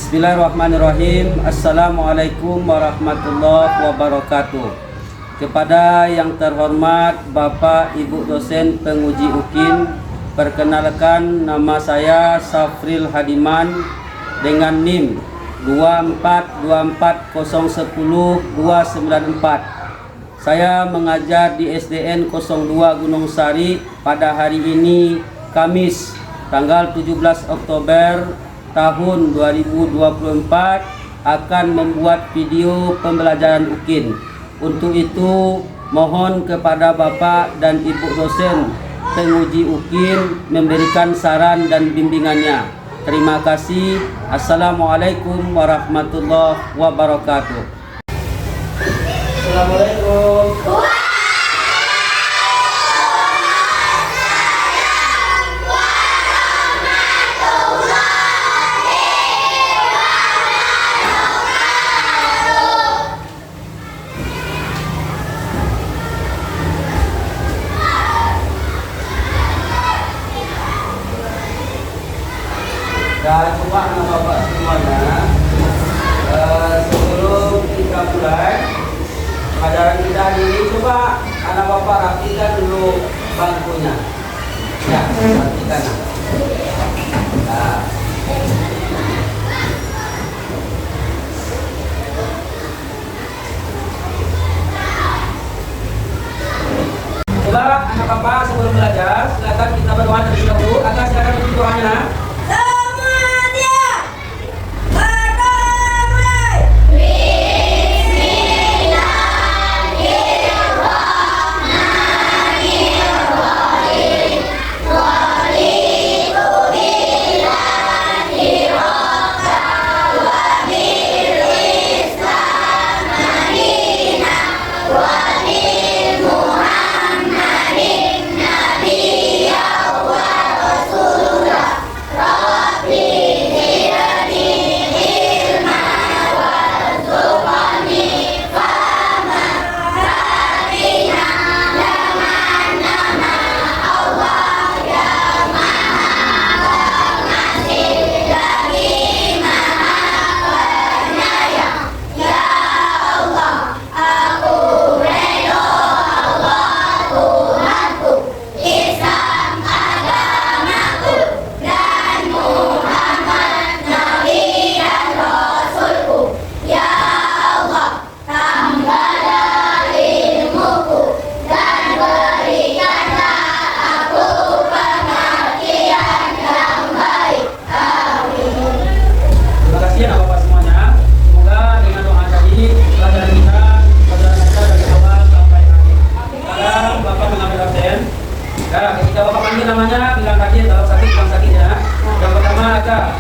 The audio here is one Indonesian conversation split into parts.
Bismillahirrahmanirrahim. Assalamualaikum warahmatullahi wabarakatuh. Kepada yang terhormat Bapak Ibu dosen penguji UKIN, perkenalkan nama saya Safril Hadiman dengan NIM 2424010-294. Saya mengajar di SDN 02 Gunung Sari. Pada hari ini Kamis tanggal 17 Oktober tahun 2024 akan membuat video pembelajaran UKIN. Untuk itu mohon kepada Bapak dan Ibu dosen penguji UKIN memberikan saran dan bimbingannya. Terima kasih. Assalamualaikum warahmatullahi wabarakatuh. Assalamualaikum. Dan coba anak bapak semuanya, sebelum kita mulai pelajaran kita hari ini, coba anak bapak rapikan dulu bangkunya. Ya, rapikan. Nah. Coba anak bapak sebelum belajar, silakan kita berdoa terlebih dahulu. Agar silakan ikuti doanya. Namanya bilang kajian kalau sakit bilang sakit ya. Yang pertama Aka,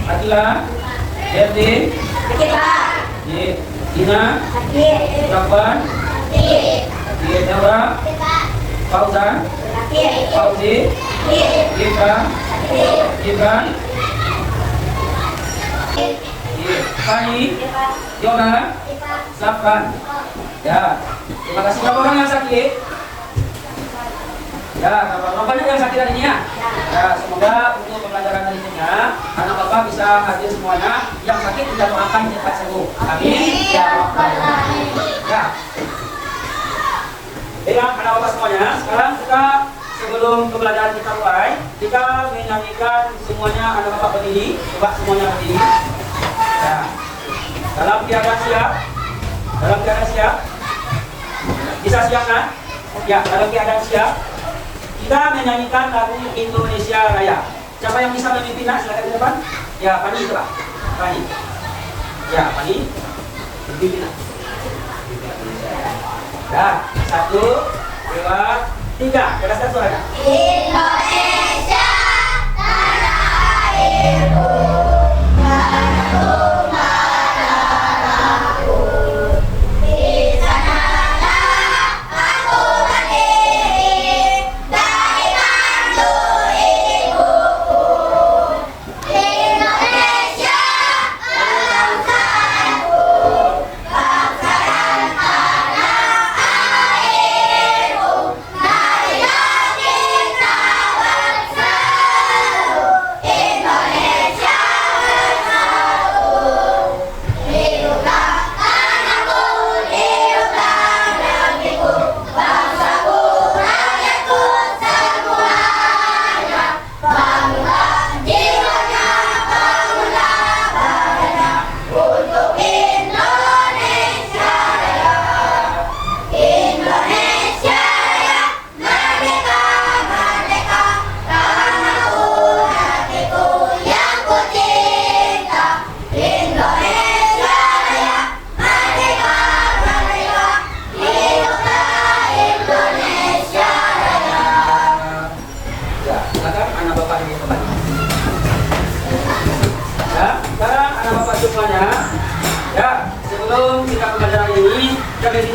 Akila, Erdi, Dina, Rapan, Dewa, Fauzan, Fauzi, Gibran, Fani, Yona, Zafran. Ya, terima kasih. Berapa orang yang sakit? Ya, banyak yang sakit hari ini ya. Ya, semoga untuk pembelajaran berikutnya anak bapak bisa hadir semuanya. Yang sakit kita doakan cepat sembuh. Amin. Ya, ya. Baiklah anak bapak semuanya. Sekarang kita sebelum pembelajaran kita mulai, kita menyanyikan semuanya anak bapak berdiri. Coba semuanya berdiri. Ya. Dalam keadaan siap. Dalam keadaan siap. Bisa siap kan? Ya, dalam keadaan siap. Kita menyanyikan lagu Indonesia Raya. Siapa yang bisa memimpin? Silakan ke depan. Ya, Pani itu Pak. Pani. Ya, Pani. Memimpin. Ya, 1, 2, 3. Keraskan suaranya. Indonesia tanah airku, tanahku.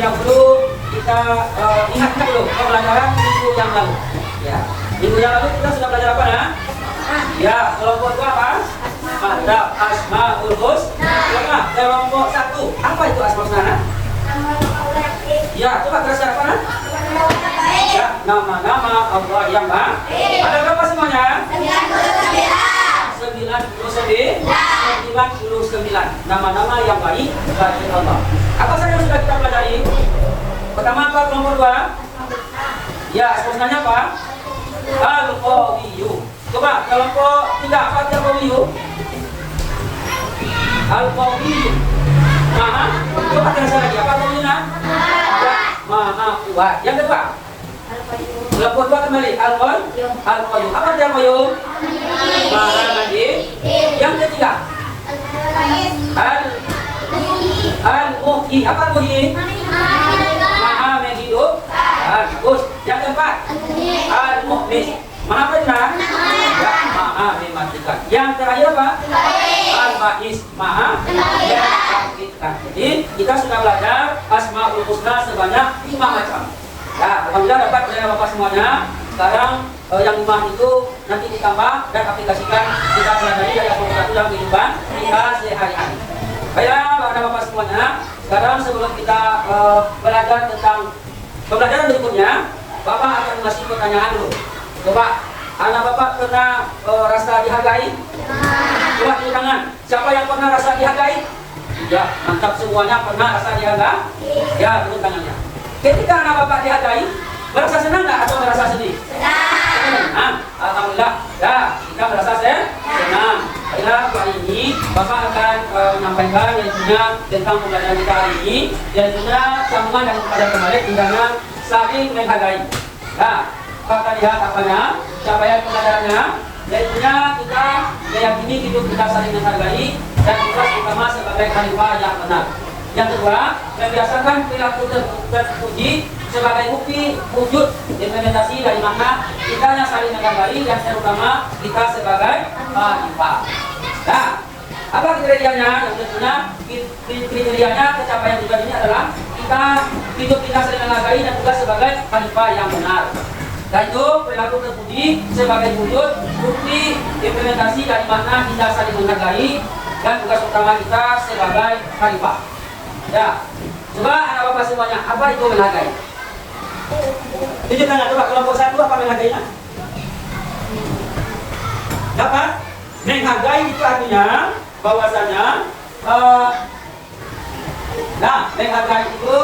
yang perlu kita ingatkan dulu pembelajaran minggu yang lalu. Ya, minggu yang lalu kita sudah belajar apa ya? Ya, kelompok itu apa? Madzhab Asmaul Husna. Kelompok 1. Apa itu Asmaul Husna? Ya, coba terus apa? Ya, nama-nama Allah yang baik. Ada berapa semuanya? 99 nama-nama yang baik bagi Allah. Apa saja yang sudah kita pelajari? Pertama apa kelompok 2? Ya, sebenarnya apa? Al-Qawiyyu. Coba kelompok 3 apa itu Al-Qawiyyu? Al-Qawiyyu. Maha. Coba terasa lagi apa Al-Qawiyyu? Maha kuat. Yang kedua? Kelompok 2 kembali Al-Qawiyyu. Apa itu Al-Qawiyyu? Maha Mandiri. Yang ketiga? Al-Muhyi. Apa Al-Muhyi? Maha menghidup. Bagus. Yang keempat? Al-Muhyi. Maha benar. Ya, maha mematikan. Yang terakhir apa? Al-Ba'is. Maha membangkitkan. Jadi kita sudah belajar Asmaul Husna sebanyak 5 macam. Ya, alhamdulillah dapat belajar Bapak semuanya. Sekarang yang 5 itu nanti ditambah dan aplikasikan kita pelajari dari aplikasi dalam kehidupan kita sehari-hari. Baiklah, Bapak semuanya. Sekarang sebelum kita belajar tentang pembelajaran berikutnya, Bapak akan mengasih pertanyaan dulu. Coba, anak Bapak pernah rasa dihargai? Coba turun tangan. Siapa yang pernah rasa dihargai? Ya, mantap semuanya pernah rasa dihargai? Ya, turun tangannya. Ketika anak Bapak dihargai, merasa senang nggak atau merasa sedih? Senang. Alhamdulillah. Ya, kita merasa senang. Baiklah, kali ini Bapak akan menyampaikan yaitu tentang pembelajaran kita hari ini, yaitu sambungan yang pada kemarin dengan saling menghargai. Nah, Bapak lihat apanya? Capaian pembelajarannya, yaitu kita meyakini hidup kita saling menghargai dan tugas utama sebagai khalifah yang benar. Yang kedua, membiasakan perilaku terpuji sebagai bukti wujud implementasi dari makna kita yang saling menghargai dan terutama kita sebagai khalifah. Nah, apa kriterianya? Yang tentunya kriterianya kecapaian tujuan ini adalah kita hidup kita saling menghargai dan juga sebagai khalifah yang benar. Dan itu perilaku terpuji sebagai wujud bukti implementasi dari makna kita saling menghargai dan tugas utama kita sebagai khalifah. Ya, coba anak Bapak semuanya, apa itu menghargai? Tunjuk tangan, coba kelompok 1 apa menghargainya? Dapat? Menghargai itu artinya bahwasanya menghargai itu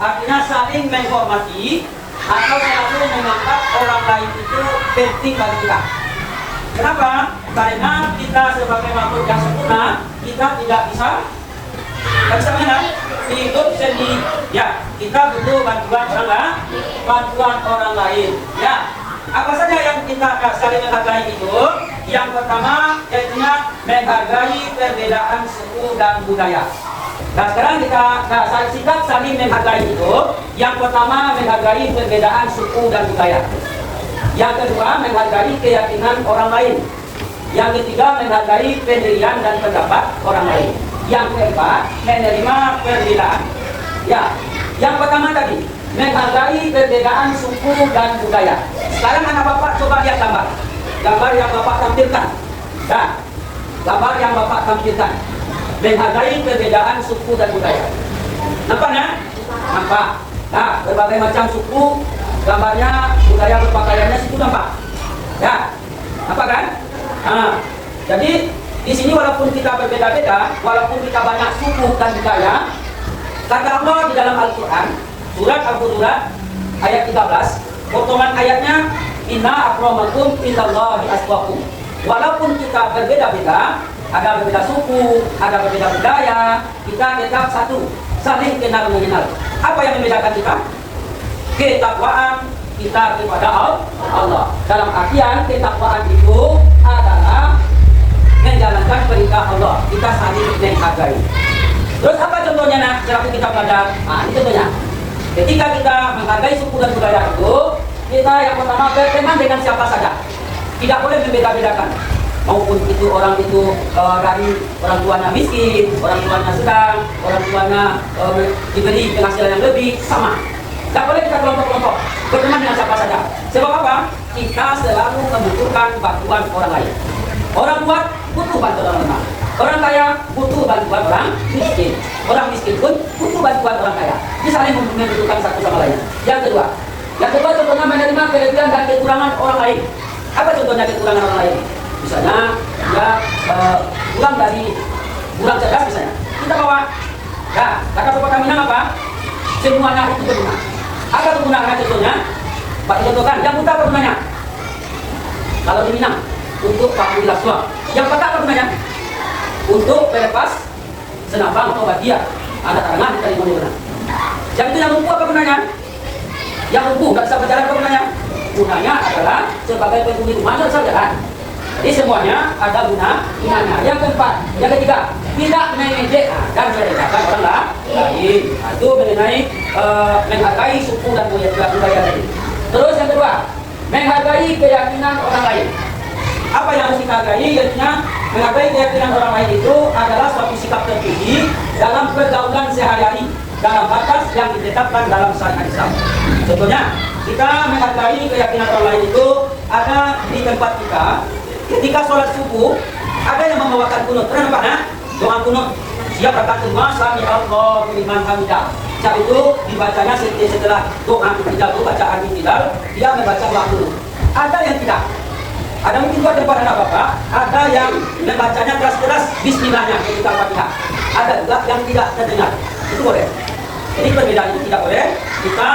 artinya saling menghormati atau selalu menganggap orang lain itu penting bagi kita. Kenapa? Karena kita sebagai makhluk yang sempurna, kita tidak bisa hidup sendiri. Ya, kita butuh bantuan orang lain. Ya, apa saja yang kita saling menghargai itu? Yang pertama, yaitu menghargai perbedaan suku dan budaya. Nah, sekarang kita sikap saling menghargai itu. Yang pertama, menghargai perbedaan suku dan budaya. Yang kedua, menghargai keyakinan orang lain. Yang ketiga, menghargai pendirian dan pendapat orang lain. Yang keempat, menerima perbedaan. Ya, yang pertama tadi, menghargai perbedaan suku dan budaya. Sekarang anak Bapak coba lihat gambar yang Bapak tampilkan. Nah, gambar yang Bapak tampilkan, menghargai perbedaan suku dan budaya. Nampaknya? Nampak. Nah, berbagai macam suku, gambarnya, budaya berpakaiannya situ nampak. Ya, nampak kan? Nah, jadi di sini walaupun kita berbeda-beda, walaupun kita banyak suku dan budaya, kata Allah di dalam Al-Quran, surat Al-Hujurat ayat 13, potongan ayatnya, Inna akramakum indallahi atqakum. Walaupun kita berbeda-beda, ada berbeda suku, ada berbeda budaya, kita tetap satu, saling kenal mengenal. Apa yang membedakan kita? Ketakwaan kita kepada Allah. Dalam artian ketakwaan itu adalah menjalankan perintah Allah, kita saling menghargai. Terus apa contohnya nak? Selaku kita belajar, ini contohnya. Ketika kita menghargai suku dan budaya itu, kita yang pertama berteman dengan siapa saja, tidak boleh membeda-bedakan. maupun itu orang itu dari orang tuanya miskin, orang tuanya sedang, orang tuanya diberi penghasilan yang lebih, sama. Tidak boleh kita kelompok-kelompok berteman dengan siapa saja. Sebab apa? Kita selalu membutuhkan bantuan orang lain. Orang kuat butuh bantuan orang lemah. Orang kaya butuh bantuan orang miskin. Orang miskin pun butuh bantuan orang kaya. Bisa saling membutuhkan satu sama lain. Yang kedua contohnya menerima kelebihan dan kekurangan orang lain. Apa contohnya kekurangan orang lain? Misalnya dia pulang dari kurang cerdas misalnya. Kita bawa. Nah, kata Bapak Minang apa? Semuanya itu berguna. Apa kegunaannya contohnya? Pak contohkan. Yang buta apa gunanya? Kalau di Minang untuk Pak Wilaswa. Yang patah apa gunanya? Untuk pelepas senapang atau batia. Ada tangan di kali mana. Yang itu yang lumpuh apa gunanya? Yang lumpuh nggak bisa berjalan apa gunanya? Gunanya adalah sebagai penghuni rumah harus berjalan. Jadi semuanya ada gunanya. Yang keempat, yang ketiga, tidak mengejek dan merendahkan orang lain. Itu mengenai menghargai suku dan budaya tadi. Terus yang kedua, menghargai keyakinan orang lain. Apa yang harus kita hargai? Yaitu menghargai keyakinan orang lain itu adalah suatu sikap terpuji dalam pergaulan sehari-hari dalam batas yang ditetapkan dalam syariat Islam. Contohnya, kita menghargai keyakinan orang lain itu ada di tempat kita. Ketika sholat subuh, ada yang membawakan kunut. Pernah nampak nah? Doa kunut. Siap rakaat kedua, sami Allahu liman hamidah. Saat itu dibacanya setelah doa Iftidal itu bacaan Iftidal, dia membaca doa kunut. Ada yang tidak. Ada mungkin buat tempat anak bapak, ada yang membacanya keras-keras Bismillahnya ketika Fatihah. Ada juga yang tidak terdengar. Itu boleh. Jadi perbedaan itu tidak boleh kita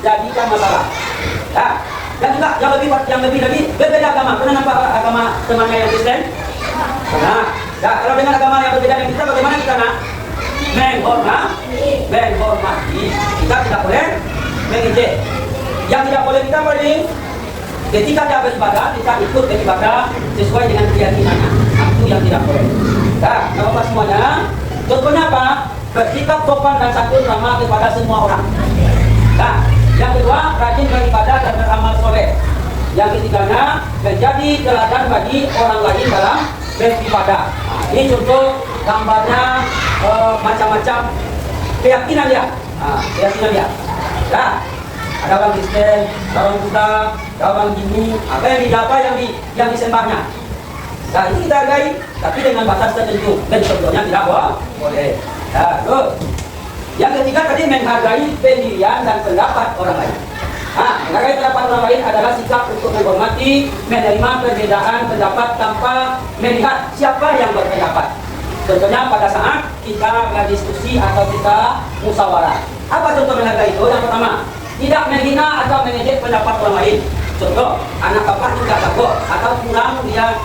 jadikan masalah. Nah, dan juga yang lebih lagi berbeda agama. Pernah nampak agama temannya yang Kristen? Nah, kalau dengan agama yang berbeda dengan kita, bagaimana kita nak menghormati? Kita tidak boleh mengejek. Yang tidak boleh kita paling ketika dia beribadah, kita ikut beribadah sesuai dengan keyakinannya. Itu yang tidak boleh. Nah, apa semuanya? Contohnya apa? Bersikap sopan dan santun ramah kepada semua orang. Nah, yang kedua, rajin beribadah dan beramal soleh. Yang ketiganya, menjadi teladan bagi orang lain dalam beribadah. Nah, ini contoh gambarnya macam-macam keyakinan dia. Keyakinan dia. Nah, ada orang Kristen, ada orang Buddha, ada orang Hindu, apa yang disembahnya. Nah, ini kita hargai, tapi dengan batas tertentu. Dan contohnya tidak boleh. Nah, yang ketiga tadi menghargai pendirian dan pendapat orang lain. Menghargai pendapat orang lain adalah sikap untuk menghormati, menerima perbedaan pendapat tanpa melihat siapa yang berpendapat. Contohnya pada saat kita berdiskusi atau kita musyawarah. Apa contoh menghargai itu? Yang pertama, tidak menghina atau mengejek pendapat orang lain. Contoh, anak bapak juga takut atau kurang dia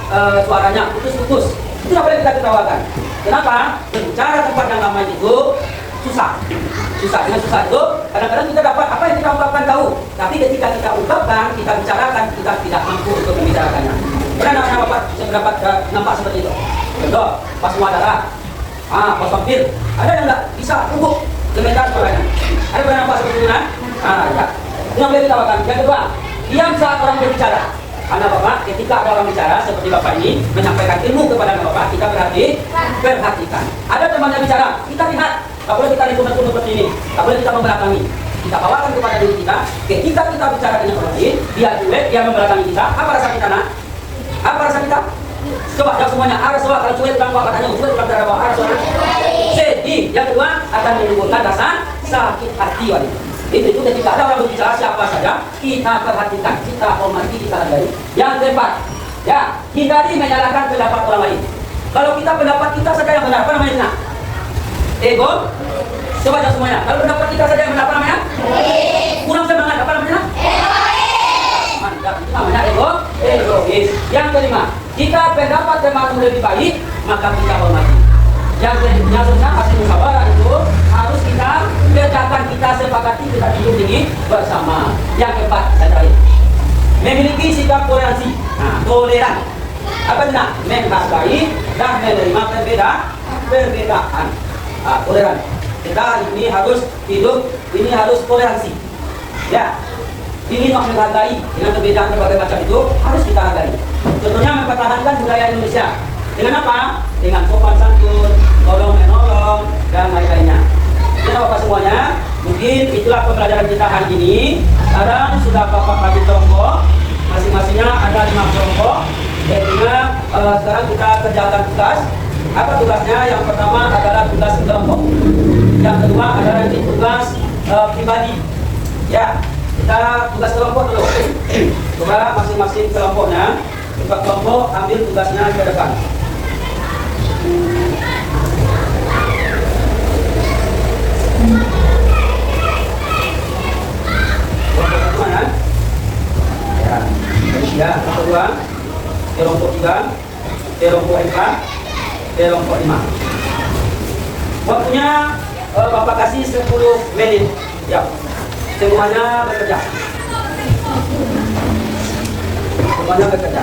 suaranya putus-putus. Itu tidak boleh kita ketawakan. Kenapa? Berbicara tempat yang ramai itu susah. Dengan susah itu kadang-kadang kita dapat apa yang kita ungkapkan tahu, tapi ketika kita ungkapkan, kita bicarakan, kita tidak mampu untuk membicarakannya. Pernah namanya bapak nampak seperti itu. Contoh, pas muadalah, pas vampir, ada yang nggak bisa tunggu gemetar suaranya. Ada pernah nampak seperti itu kan? Ya. Itu yang boleh ditawarkan. Yang kedua, diam saat orang berbicara. Anak bapak, ketika ada orang bicara seperti bapak ini menyampaikan ilmu kepada anak bapak, kita perhatikan. Ada temannya bicara, kita lihat. Tak boleh kita ditunjuk seperti ini. Tak boleh kita membelakangi. Kita bawakan kepada diri kita. Ketika kita bicara dengan orang lain, dia jelek, dia membelakangi kita. Apa rasa kita nak? Apa rasa kita? Coba jawab semuanya. Ada soal kalau cuek bukan katanya, cuek bukan cara bawa. Ada soal. Sedih. Yang kedua akan menimbulkan rasa sakit hati wanita. Itu ketika ada orang berbicara siapa saja, kita perhatikan, kita hormati, kita hargai. Yang keempat, ya, hindari menyalahkan pendapat orang lain. Kalau kita pendapat kita saja yang benar, apa namanya? Ego. Coba jawab semuanya. Kalau pendapat kita saja yang benar, apa namanya? Kurang semangat, apa namanya? Mantap, itu namanya egois. Yang kelima, jika pendapat teman lebih baik, maka kita hormati. Yang selanjutnya hasil musyawarah itu harus kita kerjakan, kita sepakati, kita hidup ini bersama. Yang keempat, saya terakhir, memiliki sikap toleransi. Toleran. Apa itu? Menghargai dan menerima perbedaan. Toleran. Kita ini harus hidup, ini harus toleransi. Ya, ini menghargai dengan perbedaan berbagai macam itu harus kita hargai. Contohnya mempertahankan budaya Indonesia. Dengan apa? Dengan sopan santun, tolong menolong, dan lain-lainnya. Jadi Bapak semuanya, mungkin itulah pembelajaran kita hari ini. Sekarang sudah Bapak bagi kelompok, masing-masingnya ada 5 kelompok. Sehingga sekarang kita kerjakan tugas. Apa tugasnya? Yang pertama adalah tugas kelompok. Yang kedua adalah nanti tugas pribadi. Ya, kita tugas kelompok dulu. Coba masing-masing kelompoknya, coba kelompok ambil tugasnya ke depan. Kelompok mana? Ya, ya, kedua, kelompok 3, kelompok 4, kelompok 5. Waktunya Bapak kasih 10 menit. Ya, semuanya bekerja. Semuanya bekerja.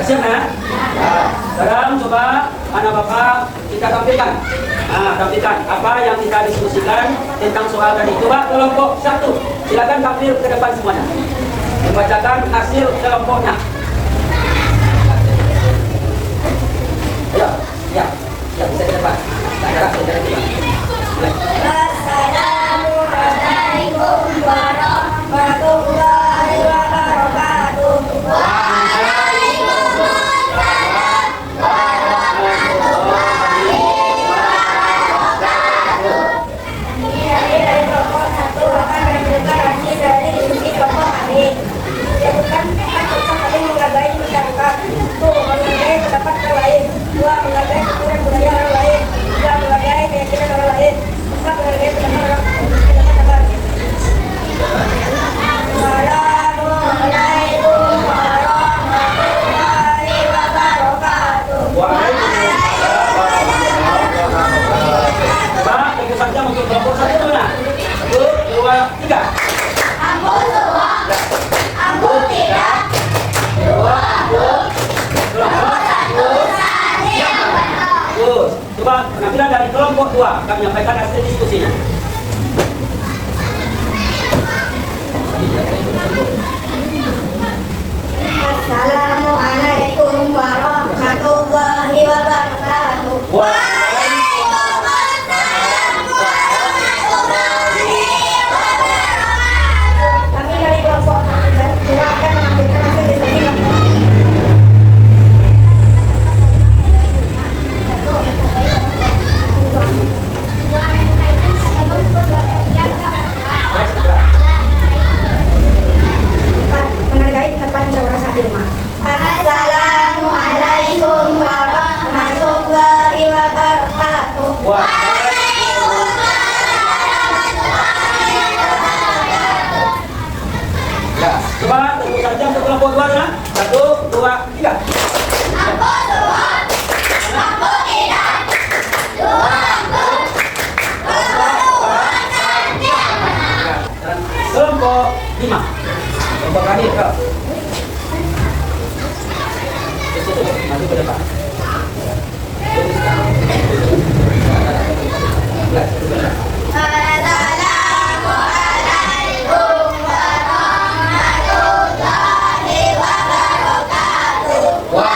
Siap ya? Sekarang coba anak bapak kita tampilkan. Tampilkan apa yang kita diskusikan tentang soal tadi. Coba kelompok 1, silakan tampil ke depan semuanya. Membacakan hasil kelompoknya. Ayo, ya, bisa ke depan. Assalamualaikum warahmatullahi wabarakatuh. Untuk kelompok 1 mana? 1, 2, 3. Aku semua, aku tidak. Kelompok 1. Bagus. Coba penampilan dari kelompok 2. Kami menyampaikan hasil diskusinya. Assalamualaikum warahmatullahi wabarakatuh. Kami dari kelompok 2 akan menampilkan hasil diskusi. Menghargai tempat musyawarah saat di rumah. Assalamualaikum warahmatullahi wabarakatuh. Ya, coba tunggu saja untuk kelompok 2 ya. 1, 2, 3. Aku semua, aku tidak. Dan kelompok 5. Kelompok tadi ke situ, maju ke depan. Assalamualaikum warahmatullahi wabarakatuh.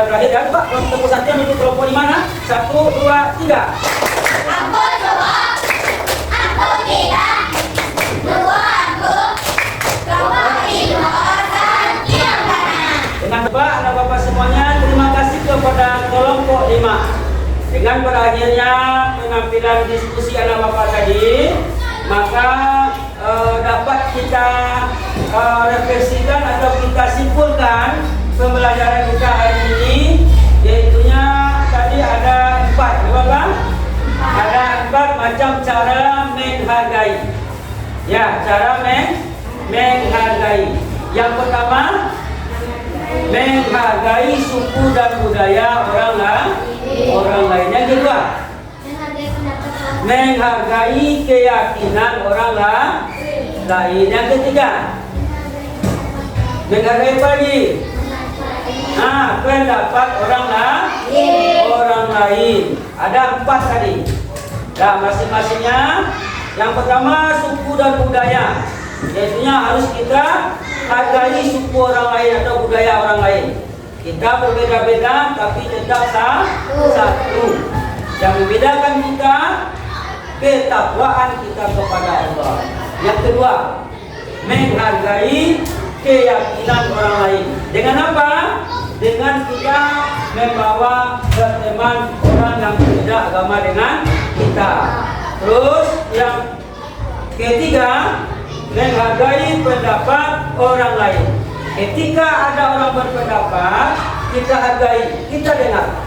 terakhir ya. Coba kelompok satu yang itu kelompok di mana? 1, 2, 3. Aku dua, aku tiga, dua aku, kelompok 5 orang yang kanan. Dengan Bapak semuanya, terima kasih kepada kelompok 5. Dengan berakhirnya penampilan diskusi anak Bapak tadi, maka dapat kita refleksikan atau kita simpulkan pembelajaran kita hari ini, yaitunya tadi ada 4, Bapak? Ada 4 macam cara menghargai. Ya, cara menghargai. Yang pertama, menghargai suku dan budaya orang lain. Yang kedua, menghargai keyakinan orang lain. Yang ketiga, menghargai pagi. Pendapat orang lain. Ada 4 tadi. Nah, masing-masingnya. Yang pertama, suku dan budaya. Yaitunya harus kita hargai suku orang lain atau budaya orang lain. Kita berbeda-beda tapi tetap satu. Yang membedakan kita, ketakwaan kita kepada Allah. Yang kedua, menghargai keyakinan orang lain. Dengan apa? Dengan kita membawa berteman orang yang berbeda agama dengan kita. Terus yang ketiga, menghargai pendapat orang lain. Ketika ada orang berpendapat, kita hargai, kita dengar.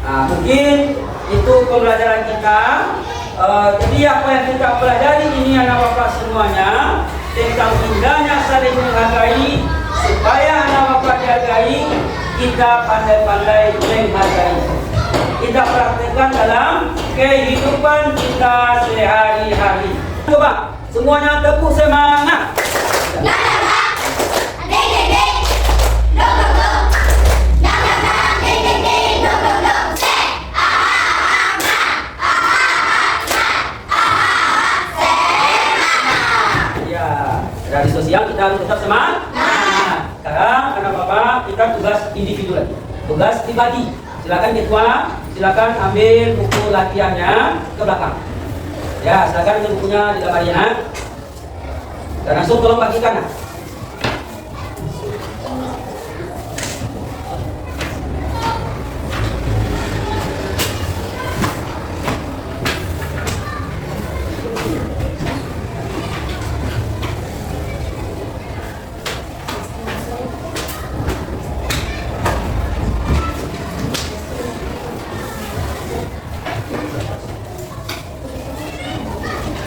Nah, mungkin itu pembelajaran kita. Jadi apa yang kita pelajari ini anak bapak semuanya tentang indahnya saling menghargai. Supaya anak bapak dihargai, kita pandai-pandai menghargai. Kita praktekkan dalam kehidupan kita sehari-hari. Coba semuanya tepuk semangat. Ya, dari sosial kita harus tetap semangat. Sekarang karena bapak kita tugas individu lagi, tugas pribadi. Silakan ketua, silakan ambil buku latihannya ke belakang. Ya, silakan ambil bukunya di dalam ya. Dan langsung tolong bagikan.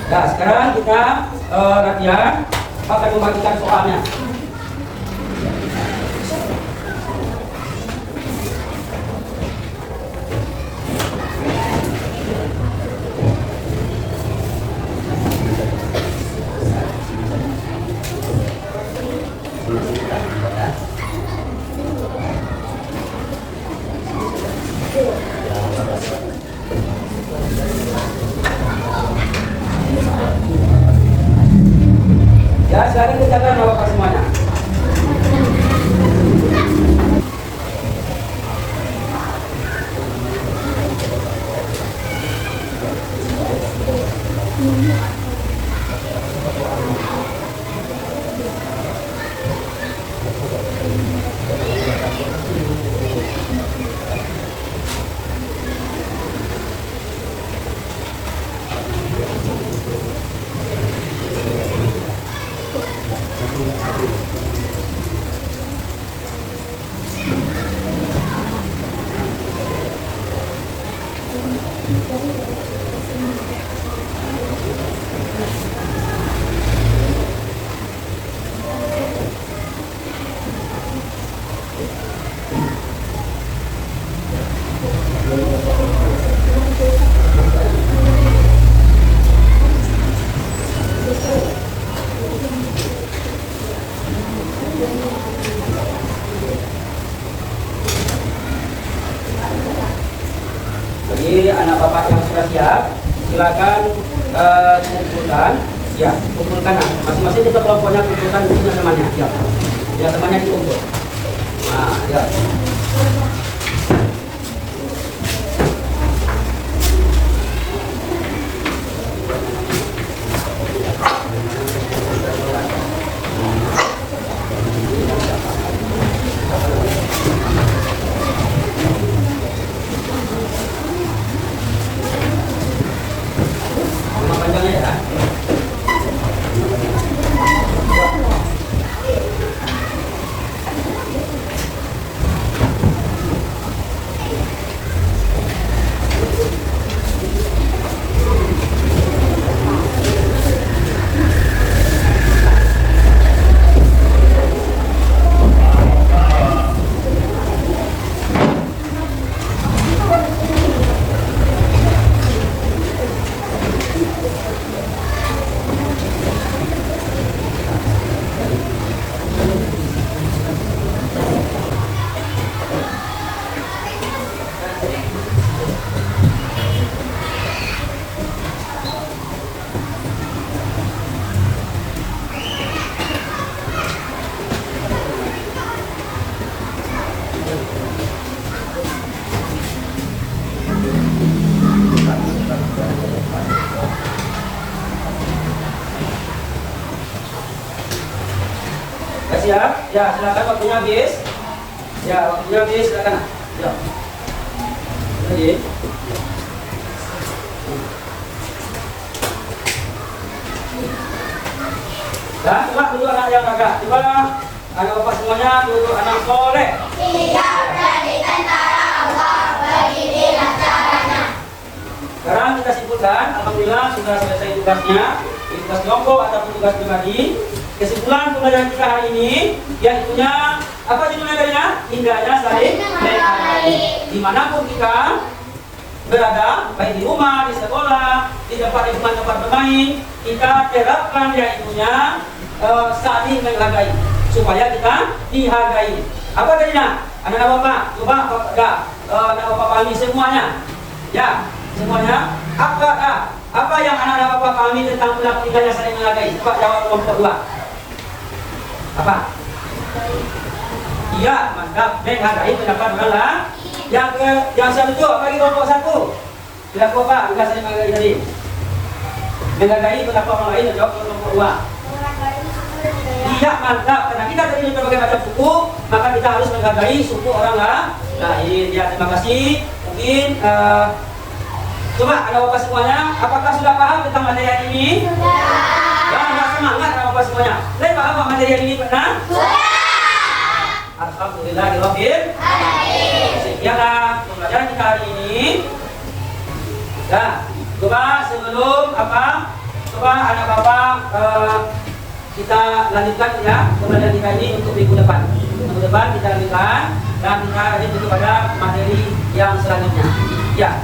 Nah, sekarang kita latihan akan membagikan soalnya. Ya, silakan kerjakan bapak semuanya. Jadi anak bapak yang sudah siap, silakan kumpulkan. Ya, kumpulkan. Masing-masing kita kelompoknya kumpulkan bukunya temannya. Ya, ya temannya dikumpul. Nah, ya. siap? Ya, silakan waktunya habis. Ya, waktunya habis, silakan. Ya. Jadi. Dan coba dulu anak yang gagah. Coba anak bapak semuanya dulu anak soleh. Tidak berada di antara Allah, beginilah caranya. Sekarang kita simpulkan, alhamdulillah sudah selesai tugasnya, tugas kelompok ataupun tugas pribadi. Kesimpulan pembelajaran kita hari ini, yaitunya apa judulnya tadinya? Indahnya saling menghargai. Dimanapun kita berada, baik di rumah, di sekolah, di tempat tempat bermain, kita terapkan yaitunya saling menghargai supaya kita dihargai. Apa tadinya? Anak-anak bapak, coba anak bapak pahami semuanya. Ya, semuanya. Apa yang anak-anak bapak pahami tentang perilaku indahnya saling menghargai? Coba jawab kelompok 2. Apa? Iya, mantap. Menghargai pendapat orang lah. Yang satu itu bagi kelompok 1. Perilaku apa? Enggak saling menghargai tadi. Menghargai pendapat orang lain. Jawab kelompok 2. Iya, mantap. Karena kita tadi berbagai macam suku, maka kita harus menghargai suku orang lain. Ya, terima kasih. Mungkin coba ada bapak semuanya, apakah sudah paham tentang materi ini? Sudah. Jangan semangat ada bapak semuanya. Sudah paham materi ini pernah? Sudah. Alhamdulillahirabbil alamin. Sekianlah pembelajaran kita hari ini. Nah, coba sebelum coba anak bapak kita lanjutkan ya pembelajaran kita ini untuk minggu depan. Minggu depan kita lanjutkan dan kita lanjut kepada materi yang selanjutnya. Ya.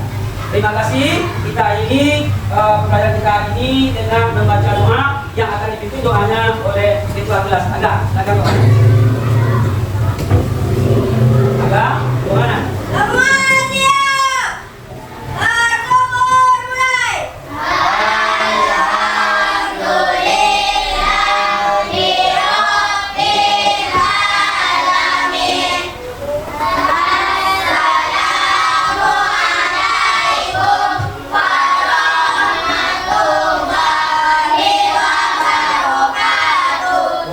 Terima kasih. Kita ini pembelajaran kita ini dengan membaca doa yang akan dipimpin doanya oleh Ketua kelas. Ada doa. Ada doa.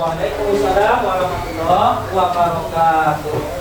Waalaikumsalam warahmatullahi wabarakatuh.